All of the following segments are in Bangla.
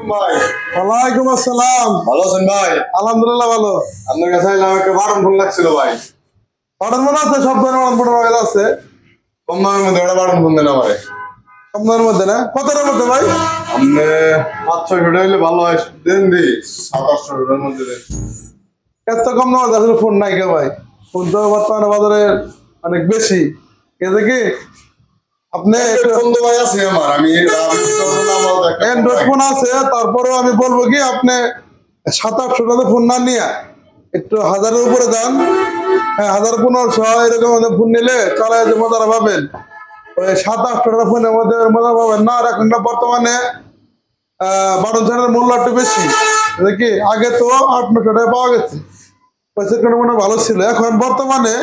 ভাই ওয়ালাইকুম আসসালাম। ভালো আছেন ভাই? আলহামদুলিল্লাহ ভালো। আপনার কাছে একটা বারণ ফোন লাগছিল ভাই। অর্ডার মনে আছে? সব ধরনের অর্ডার আছে। কম দামের মধ্যে একটা বারণ ফোন দেন আমারে। কম দামের মধ্যে না? কতটার মধ্যে ভাই? আপনি 500 টাকা হইলে ভালো হয়। দেন দি 700 টাকার মধ্যে দেন। এত কম দামে আসলে ফোন নাই কে ভাই? ফোন তো বর্তমানে বাজারে অনেক বেশি। এতে কি আপনি ফোন তো ভাই আছে আমার, আমি অ্যান্ড্রয়েড ফোন আছে, তারপরেও আমি বলবো কি আপনি 700-800 টাকা ফোন না নিয়ে একটু 1000-এর উপরে যান। হ্যাঁ, 1500 এরকম ফোন নিলে চালায় যে মজাটা পাবেন, ওই 700-800 টাকা ফোনের মধ্যে মজা পাবেন না। আর এখন বর্তমানে বাটন ছাড়ের মূল্য একটু বেশি। কি আগে তো 800 টাকা পাওয়া গেছে, পয়সা কোনো মনে ভালো ছিল। এখন বর্তমানে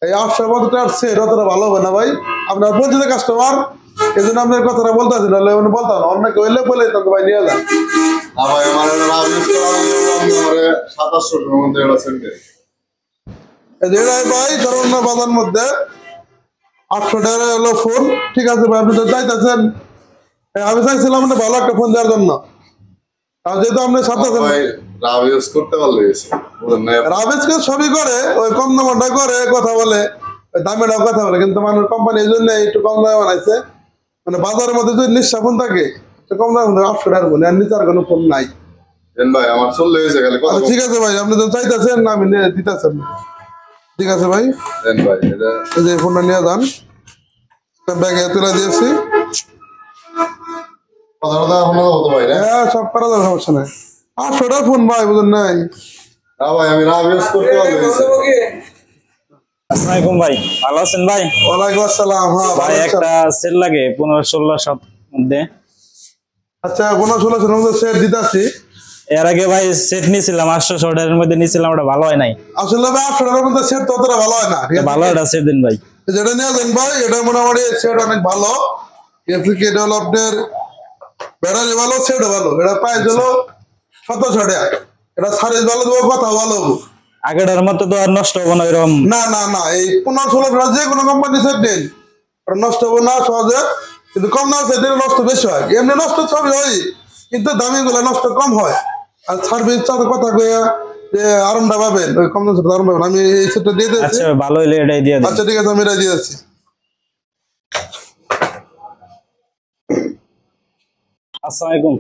এই 800 টাকার সেট অতটা ভালো হবে না ভাই। আপনার পরিচিত কাস্টমার, এই জন্য আপনার কথাটা বলতে আছি, নাহলে উনি বলতাম না। অন্য কেউ এলে বলে তো ভাই নিয়ে যান। ভাই আমার 2700 টাকার মধ্যে একটা সেট দেন। এটাই ভাই সর্বনিম্ন বাজার মধ্যে 800 টাকা হলো ফোন। ঠিক আছে ভাই, আপনি তো চাইতেছেন, আমি চাইছিলাম আপনি ভালো একটা ফোন দেওয়ার জন্য। আর যেহেতু আপনি সাথে করতে পারলে রাবেজকে সবই করে, ওই কম দামটা করে কথা বলে, দামেটাও কথা বলে, কিন্তু মানুষ কোম্পানি এই জন্য একটু কম দামে বানাইছে। মানে বাজারের মধ্যে যদি নিঃশ্বা ফোন থাকে কম দামে 800 টাকার ফোন, আর নিচে আর কোনো ফোন নাই। ভাই আমার চলে হয়েছে গেলে। ঠিক আছে ভাই, আপনি তো চাইতেছেন, আমি দিতেছেন। ঠিক আছে ভাই, ভাই এই যে ফোনটা নিয়ে যান, ব্যাগে তুলে দিয়েছি। হ্যাঁ, সব করা যাবে, সমস্যা নাই। 800 টাকার ফোন ভাই, বুঝুন নাই। ভাই আমি রাবিউস করতে পারবো। আসসালামাইকুম ভাই, ভালো আছেন ভাই? ওয়ালাইকুম আসসালাম। হ্যাঁ ভাই, একটা সেট লাগে 1500-1600 মধ্যে। আচ্ছা, 1500-1600 মধ্যে সেট দিতেছি। এর আগে ভাই সেট নিয়েছিলাম 800 টাকার মধ্যে নিয়েছিলাম, ওটা ভালো হয় নাই। আসলে ভাই 800 টাকার মধ্যে সেট ততটা ভালো হয় না। ভালো একটা সেট দিন ভাই। যেটা নিয়ে দেন ভাই, এটা মোটামুটি সেট অনেক ভালো। এটা হলো আপনার ব্যাটারি ভালো, সেট ভালো। এটা প্রাইস হলো 1700 টাকা। এটা সার্ভিস ভালো দেবো, কথা ভালো হবো। আগেটার মতো তো আর নষ্ট হবো না এরকম? না না না, এই 1500-1600 যে কোনো কোম্পানি সেট নেন, ওটা নষ্ট হবো না সহজে। কিন্তু কম দাম সেট নষ্ট বেশি হয়। এমনি নষ্ট সবই হয়, কিন্তু দামি গুলো নষ্ট কম হয়। আর সার্ভিস সাথে কথা কইয়া যে আরামটা পাবেন, ওই কম দাম সেট আরাম পাবেন। আমি এই সেটটা দিয়ে দিচ্ছি। আচ্ছা, ভালো হইলে এটাই দিয়ে দিন। আচ্ছা ঠিক আছে, আমি এটা দিয়ে দিচ্ছি। আসসালামাইকুম।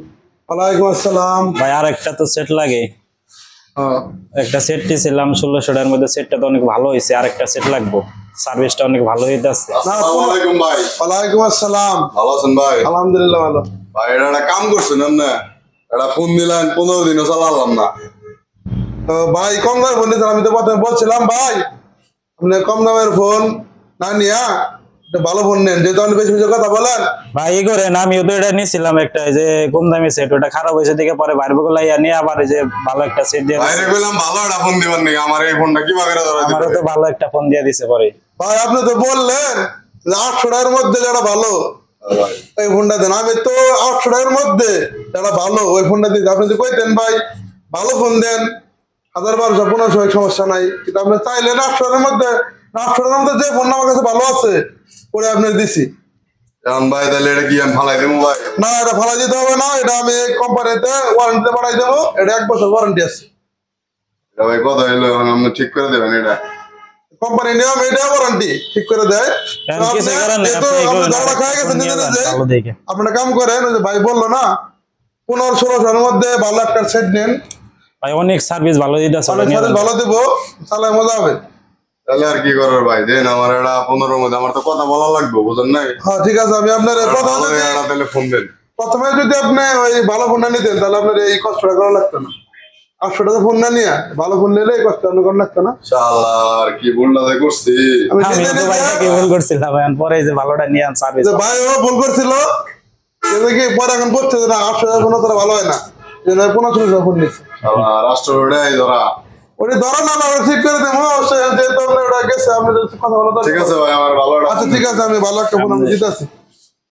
ওয়ালাইকুম আসসালাম ভাই, আর একটা তো সেট লাগে। একটা সেট নিয়েছিলাম 1600 টাকার মধ্যে, সেটটা তো অনেক ভালো হয়েছে। আর একটা সেট লাগবো, সার্ভিসটা অনেক ভালো হইতে আসছে। আসসালামু আলাইকুম ভাই। ওয়ালাইকুম আসসালাম। ভালো আছেন ভাই? আলহামদুলিল্লাহ ভালো। ভাই এটা একটা কাম করছেন না, এটা ফোন দিলেন 15 দিনও চালালাম না। ভাই কম দামের ফোন নিয়েছিলাম, আমি তো প্রথমে বলছিলাম ভাই আপনি কম দামের ফোন না নিয়া ভালো ফোন নেন, যেহেতু আপনি বেশি বেশি কথা বলেন। ভাই করেন, আমিও তো এটা নিয়েছিলাম একটা, যে কম দামি সেট, ওটা খারাপ হয়েছে দিকে পরে বাইরে বগলাইয়া নিয়ে আবার যে ভালো একটা সেট দিয়ে বাইরে গেলাম ভালো একটা ফোন দিবেন নাকি? আমার এই ফোনটা কিভাবে আমারও তো ভালো একটা ফোন দিয়ে দিছে পরে। ভাই আপনি তো বললেন যে 800 টাকার মধ্যে যেটা ভালো ওই ফোনটা দেন। আমি তো 800 টাকার মধ্যে যেটা ভালো ওই ফোনটা দিচ্ছি। আপনি তো কইতেন ভাই ভালো ফোন দেন, 1000-1200-1500 সমস্যা নাই। কিন্তু আপনি চাইলেন 800 টাকার মধ্যে, 800 টাকার মধ্যে যে ফোনটা আমার কাছে ভালো আছে ওরে আপনি দিছি। এখন ভাই তাহলে এটা কি আমি ফালাই দেবো ভাই? না, এটা ফালাই দিতে হবে না, এটা আমি কোম্পানিতে ওয়ারেন্টিতে পাঠাই দেবো। এটা 1 বছর ওয়ারেন্টি আছে। এটা ভাই কথা হইলো, এখন আপনি ঠিক করে দেবেন? এটা কোম্পানি নিয়ম, এটা ওয়ারেন্টি ঠিক করে দেয়। আপনারা কাম করেন, ভাই বললো না 1500-1600 মধ্যে ভালো একটা সেট নেন ভাই, অনেক সার্ভিস ভালো দিতেছে, ভালো দেবো, চালায় মজা হবে। তাহলে আর কি করার ভাই, দেন আমার এটা 15-র মধ্যে। আমার তো কথা বলা লাগবে, বুঝেন নাই? হ্যাঁ ঠিক আছে, আমি আপনার তাহলে ফোন দেন। প্রথমে যদি আপনি ওই ভালো ফোনটা নিতেন তাহলে আপনার এই কষ্টটা করা লাগতো না। 800 টাকা ফোন না নিয়ে ভালো ফোন নিলে এই কষ্ট করা লাগতো না। শালার কি ভুলটা করছি আমি তো ভাই কি ভুল করছিলাম, এখন পরে যে ভালোটা নিয়ে আন সার্ভিস। ভাই ও ভুল করছিল, কি পরে এখন বলছে যে না 800 টাকা কোনো তোরা ভালো হয় না, যে 1500 টাকা ফোন নিচ্ছে। রাষ্ট্র ধরা ওটা ধরা না, আমরা ঠিক করে দেবো। যেহেতু আপনার ওটা গেছে, আপনি কথা বলো। ঠিক আছে ভাই, আমার ভালো। আচ্ছা ঠিক আছে, আমি ভালো একটা ফোন আমি দিতেছি।